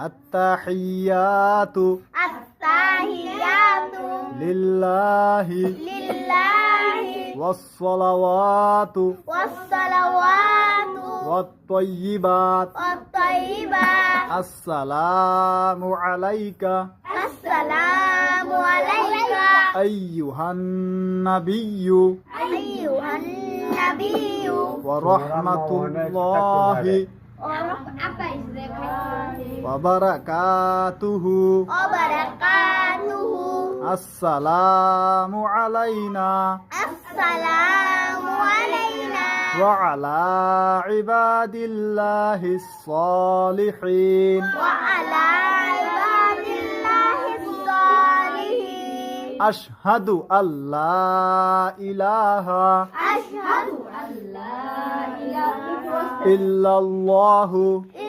আত্তাহিয়াতু التحيات লিল্লাহি لله ওয়াসসালাওয়াতু والصلوات ওয়াত-তাইয়্যিবাত والطيبات আসসালামু আলাইকা السلام عليك আইয়ুহান নাবিয়্যু أيها النبي ওয়া রাহমাতুল্লাহি ওয়া বারাকাতুহু وبركاته আসসালামু আলাইনা السلام علينا ওয়া আলা ইবাদিল্লাহিস সালিহিন وعلى عباد الله الصالحين আশহাদু আল্লা ইলাহা أشهد أن لا إله ইল্লাল্লাহু إلا